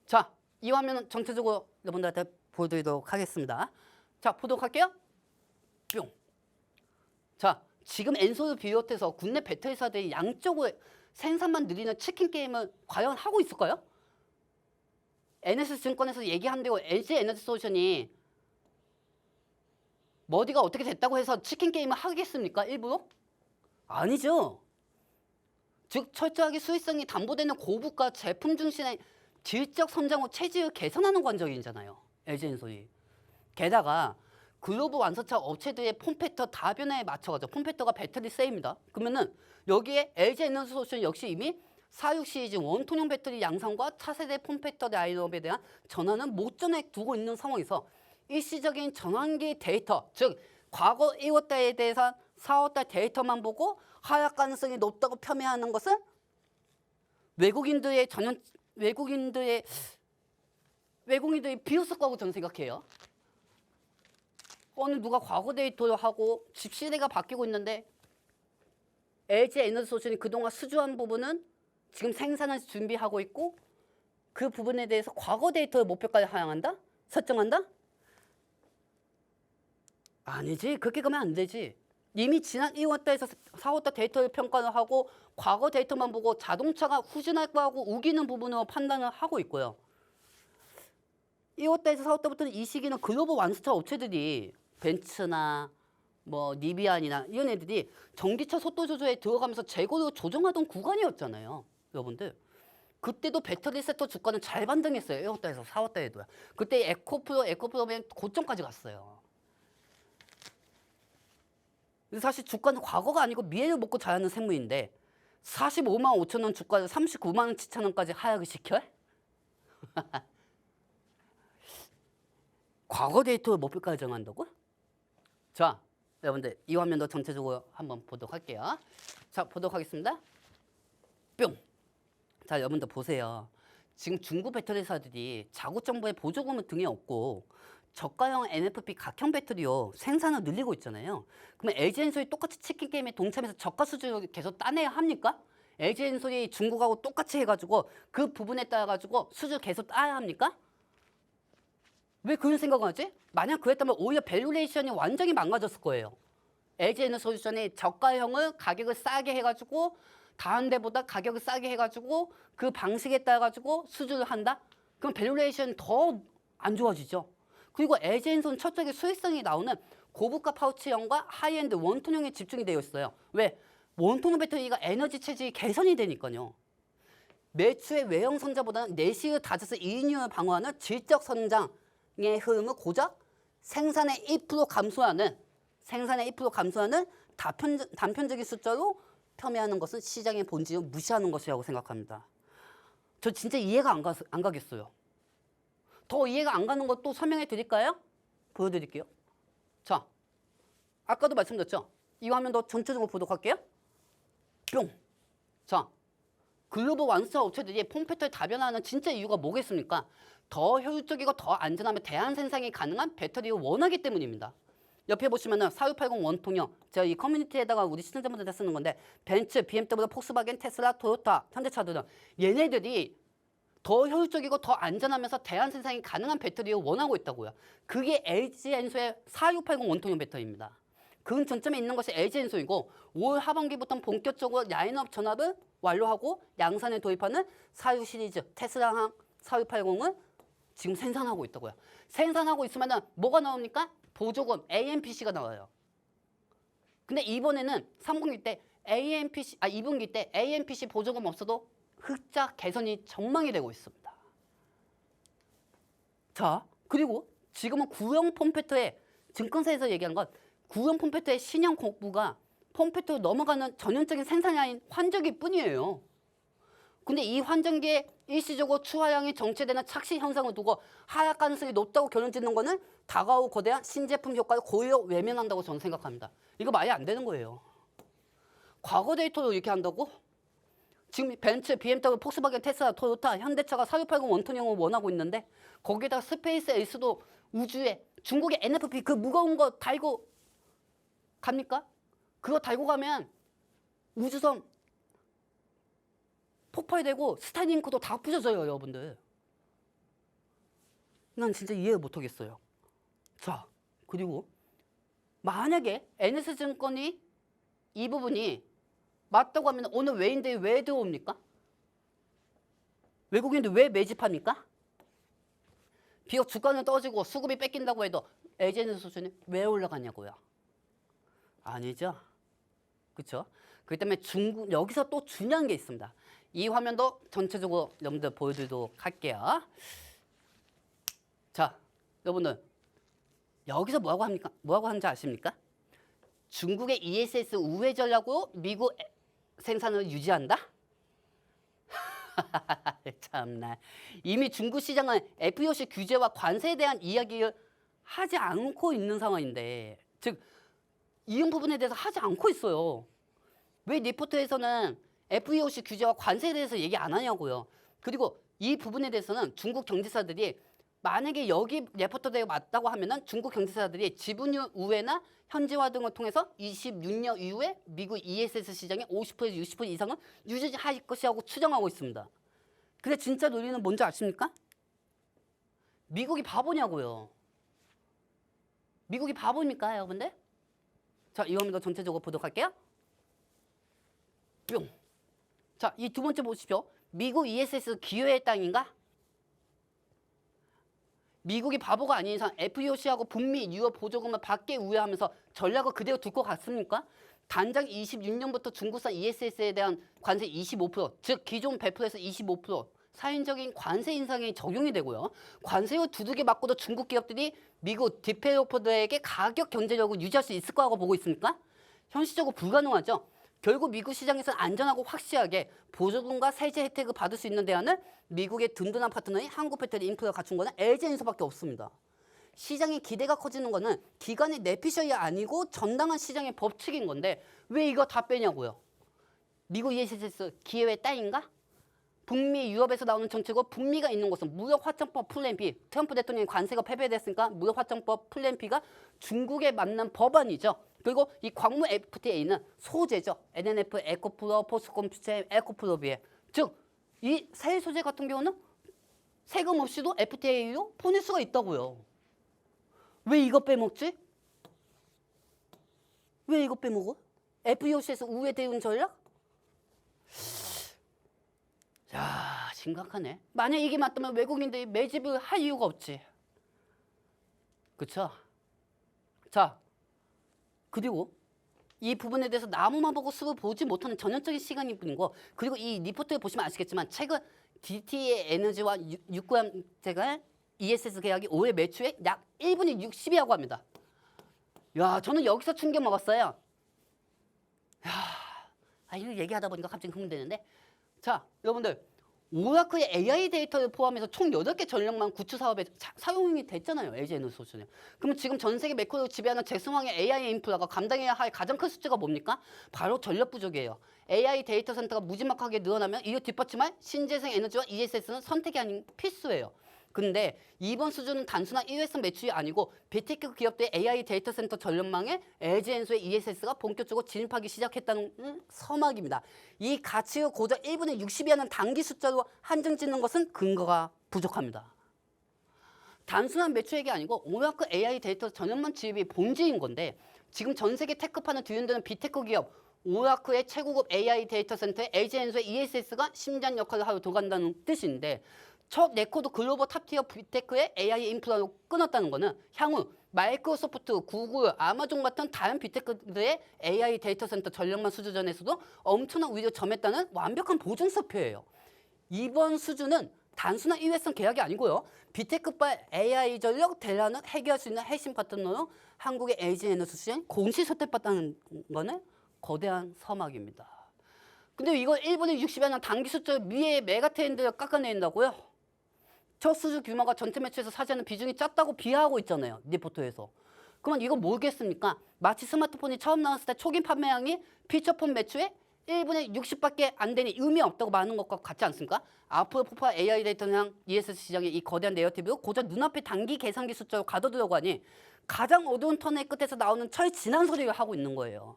자, 이 화면은 전체적으로 여러분들한테 보여드리도록 하겠습니다. 자, 보도록 할게요. 뿅. 자, 지금 엔소를 비롯해서 국내 배터리사들이 양쪽으로 생산만 늘리는 치킨 게임을 과연 하고 있을까요? NS증권에서 얘기한 대로 LG 에너지솔루션이 머디가 어떻게 됐다고 해서 치킨 게임을 하겠습니까? 일부러? 아니죠. 즉 철저하게 수익성이 담보되는 고부가 제품 중심의 질적 성장후 체질을 개선하는 관점이잖아요. LG엔솔이. 게다가 글로벌 완성차 업체들의 폼팩터 다변화에 맞춰가지고 폼팩터가 배터리 셀입니다. 그러면은 여기에 LG 에너지솔루션 역시 이미 46 시리즈 원통형 배터리 양산과 차세대 폼팩터 라인업에 대한 전환은 목전에 두고 있는 상황에서 일시적인 전환기 데이터, 즉 과거 1월달에 대해서 4월달 데이터만 보고 하락 가능성이 높다고 폄훼하는 것은 외국인들의 비웃을 거라고 저는 생각해요. 어느 누가 과거 데이터를 하고 집 시대가 바뀌고 있는데 LG 에너지솔루션이 그동안 수주한 부분은 지금 생산을 준비하고 있고 그 부분에 대해서 과거 데이터의 목표까지 하향한다? 설정한다? 아니지. 그렇게 가면 안 되지. 이미 지난 2월달에서 4월달 데이터를 평가를 하고 과거 데이터만 보고 자동차가 후진할 거하고 우기는 부분으로 판단을 하고 있고요. 2월달에서 4월달부터는 이 시기는 글로벌 완수차 업체들이 벤츠나 뭐 니비안이나 이런 애들이 전기차 속도 조절에 들어가면서 재고를 조정하던 구간이었잖아요. 여러분들. 그때도 배터리 섹터 주가는 잘 반등했어요. 에어다에서 4월달에도요. 그때 에코프로면 고점까지 갔어요. 사실 주가는 과거가 아니고 미래를 먹고 자라는 생물인데 45만 5천 원 주가를 39만 원 7천 원까지 하락을 시켜요? 과거 데이터를 목표가를 정한다고? 자, 여러분들 이 화면도 전체적으로 한번 보도록 할게요. 자, 보도록 하겠습니다. 뿅. 자, 여러분들 보세요. 지금 중국 배터리 회사들이 자국 정부의 보조금을 등에 업고 저가형 NFP 각형 배터리요 생산을 늘리고 있잖아요. 그러면 LG엔솔이 똑같이 치킨 게임에 동참해서 저가 수준을 계속 따내야 합니까? LG엔솔이 중국하고 똑같이 해가지고 그 부분에 따라 가지고 수준을 계속 따야 합니까? 왜 그런 생각을 하지? 만약 그랬다면 오히려 밸류레이션이 완전히 망가졌을 거예요. LG에너솔루션이 저가형을 가격을 싸게 해가지고 다른 데보다 가격을 싸게 해가지고 그 방식에 따라 가지고 수주를 한다? 그럼 밸류레이션이 더 안 좋아지죠. 그리고 LG엔솔은 첫째에 수익성이 나오는 고부가 파우치형과 하이엔드 원톤형에 집중이 되어 있어요. 왜? 원톤 배터리가 에너지 체질이 개선이 되니까요. 매출의 외형 성장보다는 내시의 다져서 이익률을 방어하는 질적 성장의 흐름을 고작 생산의 1% 감소하는 단편적인 숫자로 폄훼하는 것은 시장의 본질을 무시하는 것이라고 생각합니다. 저 진짜 이해가 안 가겠어요. 더 이해가 안 가는 것도 설명해 드릴까요? 보여드릴게요. 자, 아까도 말씀드렸죠? 이 화면도 전체적으로 보도록 할게요. 뿅. 자, 글로벌 완수차 업체들이 폼팩터에 다변화하는 진짜 이유가 뭐겠습니까? 더 효율적이고 더 안전하며 대안 생산이 가능한 배터리를 원하기 때문입니다. 옆에 보시면은 4680 원통형, 제가 이 커뮤니티에다가 우리 시청자분들한테 쓰는 건데 벤츠, BMW, 폭스바겐, 테슬라, 토요타, 현대차들은 얘네들이 더 효율적이고 더 안전하면서 대안 생산이 가능한 배터리를 원하고 있다고요. 그게 LG엔소의 4680 원통형 배터리입니다. 그 전점에 있는 것이 LG엔소이고 올 하반기부터 본격적으로 라인업 전압을 완료하고 양산에 도입하는 46 시리즈 테슬라항 4680을 지금 생산하고 있다고요. 생산하고 있으면 뭐가 나옵니까? 보조금 AMPC가 나와요. 근데 이번에는 3분기 때 AMPC, 2분기 때 AMPC 보조금 없어도 흑자 개선이 전망이 되고 있습니다. 자, 그리고 지금은 구형 폼팩터의 증권사에서 얘기한 건 구형 폼팩터의 신형 공부가 폼팩터로 넘어가는 전형적인 생산이 아닌 환절기 뿐이에요. 근데 이 환전기에 일시적으로 추하량이 정체되는 착시 현상을 두고 하락 가능성이 높다고 결론 짓는 거는 다가올 거대한 신제품 효과를 고의로 외면한다고 저는 생각합니다. 이거 말이 안 되는 거예요. 과거 데이터로 이렇게 한다고? 지금 벤츠, BMW, 폭스바겐, 테슬라, 토요타, 현대차가 4680 원톤형을 원하고 있는데 거기에다가 스페이스 X도 우주에 중국의 NFP 그 무거운 거 달고 갑니까? 그거 달고 가면 우주선 폭발되고 스타링크도 다 부셔져요, 여러분들. 난 진짜 이해를 못하겠어요. 자, 그리고 만약에 NS증권이 이 부분이 맞다고 하면 오늘 외인들이 왜 들어옵니까? 외국인들 왜 매집합니까? 비록 주가는 떨어지고 수급이 뺏긴다고 해도 LG에너지 수준이 왜 올라가냐고요? 아니죠. 그렇죠? 그렇기 때문에 여기서 또 중요한 게 있습니다. 이 화면도 전체적으로 여러분들 보여드리도록 할게요. 자, 여러분들 여기서 뭐라고 하는지 아십니까? 중국의 ESS 우회 전략으로 미국 생산을 유지한다? 참나. 이미 중국 시장은 FEOC 규제와 관세에 대한 이야기를 하지 않고 있는 상황인데, 즉 이런 부분에 대해서 하지 않고 있어요. 왜 리포트에서는 FEOC 규제와 관세에 대해서 얘기 안 하냐고요. 그리고 이 부분에 대해서는 중국 경제사들이 만약에 여기 레포트대가 맞다고 하면은 중국 경제사들이 지분율 우회나 현지화 등을 통해서 26년 이후에 미국 ESS 시장의 50%에서 60% 이상은 유지할 것이라고 추정하고 있습니다. 근데 진짜 논리는 뭔지 아십니까? 미국이 바보냐고요. 미국이 바보입니까, 여러분들? 자, 이 화면도 전체적으로 보도록 할게요. 뿅. 자, 이 두 번째 보십시오. 미국 ESS 기회의 땅인가? 미국이 바보가 아닌 이상 FEOC하고 북미, 유럽 보조금을 받게 우회하면서 전략을 그대로 둘 것 같습니까? 단장 26년부터 중국산 ESS에 대한 관세 25%, 즉 기존 100%에서 25%, 사인적인 관세 인상이 적용이 되고요. 관세율 두들겨 맞고도 중국 기업들이 미국 디벨로퍼들에게 가격 경쟁력을 유지할 수 있을 거라고 보고 있습니까? 현실적으로 불가능하죠. 결국 미국 시장에서 안전하고 확실하게 보조금과 세제 혜택을 받을 수 있는 대안은 미국의 든든한 파트너인 한국배터리 인프라를 갖춘 거는 LG엔서밖에 없습니다. 시장의 기대가 커지는 거는 기관의 내피셜이 아니고 정당한 시장의 법칙인 건데 왜 이거 다 빼냐고요. 미국 ESS 기회의 따인가? 북미, 유럽에서 나오는 정책으로 북미가 있는 곳은 무역화정법 플랜 B. 트럼프 대통령의 관세가 폐배됐으니까 무역화정법 플랜 B가 중국에 맞는 법안이죠. 그리고 이 광무 FTA는 소재죠. NNF, 에코프로, 포스컴퓨체, 에코프로 비해. 즉, 이 세 소재 같은 경우는 세금 없이도 FTA로 보낼 수가 있다고요. 왜 이거 빼먹지? 왜 이거 빼먹어? FEOC에서 우회 대응 전략? 야, 심각하네. 만약 이게 맞다면 외국인들이 매집을 할 이유가 없지. 그쵸? 자, 그리고 이 부분에 대해서 나무만 보고 수를 보지 못하는 전형적인 시간일 뿐인 거. 그리고 이 리포트에 보시면 아시겠지만 최근 DT의 에너지와 육구암제가 ESS 계약이 올해 매출의 약 1분의 60이라고 합니다. 야, 저는 여기서 충격 먹었어요. 야, 이거 얘기하다 보니까 갑자기 흥분되는데. 자, 여러분들 오라클의 AI 데이터를 포함해서 총 8개 전력망 구축 사업에 사용이 됐잖아요. LG에너지소스는. 그럼 지금 전 세계 매크로를 지배하는 잭슨왕의 AI 인프라가 감당해야 할 가장 큰 숙제가 뭡니까? 바로 전력 부족이에요. AI 데이터 센터가 무지막하게 늘어나면 이를 뒷받침할 신재생 에너지와 ESS는 선택이 아닌 필수예요. 근데 이번 수준은 단순한 일회성 매출이 아니고 빅테크 기업들의 AI 데이터 센터 전력망에 LG엔소의 ESS가 본격적으로 진입하기 시작했다는 서막입니다. 이 가치를 고작 1분의 60이라는 단기 숫자로 한정 짓는 것은 근거가 부족합니다. 단순한 매출액이 아니고 오라클 AI 데이터 전력망 지입이 본질인 건데 지금 전 세계 테크판을 뒤흔드는 빅테크 기업 오라클의 최고급 AI 데이터 센터에 LG엔소의 ESS가 심장 역할을 하러 들어간다는 뜻인데 첫 레코드 글로벌 탑티어 빅테크의 AI 인프라로 끊었다는 것은 향후 마이크로소프트, 구글, 아마존 같은 다른 빅테크들의 AI 데이터 센터 전력망 수주전에서도 엄청난 우위를 점했다는 완벽한 보증서표예요. 이번 수주는 단순한 일회성 계약이 아니고요. 빅테크발 AI 전력 대란을 해결할 수 있는 핵심 파트너로 한국의 LG에너지수에 공시 선택받다는 것은 거대한 서막입니다. 근데 이걸 1분의 60이 아니라 단기 숫자 미의 메가트렌드를 깎아낸다고요? 첫 수주 규모가 전체 매출에서 차지하는 비중이 작다고 비하하고 있잖아요. 리포트에서. 그러면 이거 뭐겠습니까? 마치 스마트폰이 처음 나왔을 때 초기 판매량이 피처폰 매출의 1분의 60밖에 안 되니 의미 없다고 말하는 것과 같지 않습니까? 앞으로 폭발 AI 데이터랑 ESS 시장의 이 거대한 네러티브로 고작 눈앞의 단기 계산기 숫자로 가둬두려고 하니 가장 어두운 터널 끝에서 나오는 철 지난 소리를 하고 있는 거예요.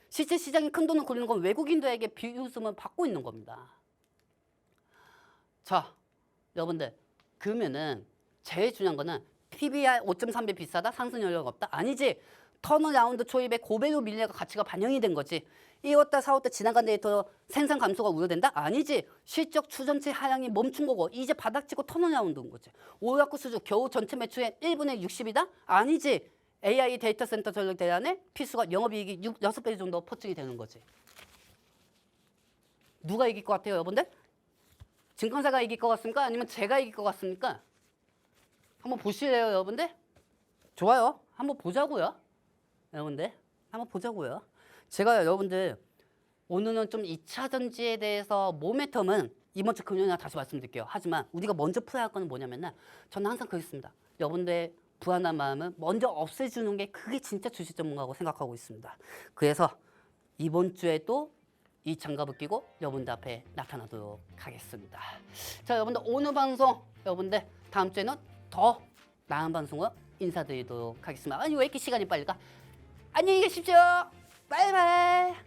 실제 시장이 큰 돈을 굴리는 건 외국인들에게 비웃음을 받고 있는 겁니다. 자, 여러분들. 그러면은 제일 중요한 거는 PBR 5.3배 비싸다? 상승 여력 없다? 아니지. 턴어라운드 초입에 고밸류 밀리가 가치가 반영이 된 거지. 1월달, 4월달 지나간 데이터 생산 감소가 우려된다? 아니지. 실적 추전치 하향이 멈춘 거고 이제 바닥치고 턴어라운드인 거지. 오라클 수주 겨우 전체 매출의 1분의 60이다? 아니지. AI 데이터 센터 전력 대란에 필수가 영업이익이 6배 정도 포칭이 되는 거지. 누가 이길 것 같아요, 여러분들? 증권사가 이길 것 같습니까? 아니면 제가 이길 것 같습니까? 한번 보실래요, 여러분들? 좋아요. 한번 보자고요. 여러분들. 한번 보자고요. 제가 여러분들 오늘은 좀 2차 전지에 대해서 모멘텀은 이번 주 금요일날 다시 말씀드릴게요. 하지만 우리가 먼저 풀어야 할 거는 뭐냐면은 저는 항상 그렇습니다. 여러분들의 불안한 마음은 먼저 없애주는 게 그게 진짜 주식 전문가라고 생각하고 있습니다. 그래서 이번 주에도 이 장갑을 끼고 여러분들 앞에 나타나도록 하겠습니다. 자, 여러분들 오늘 방송 여러분들 다음 주에는 더 나은 방송으로 인사드리도록 하겠습니다. 아니 왜 이렇게 시간이 빨리 가? 안녕히 계십시오. 바이바이.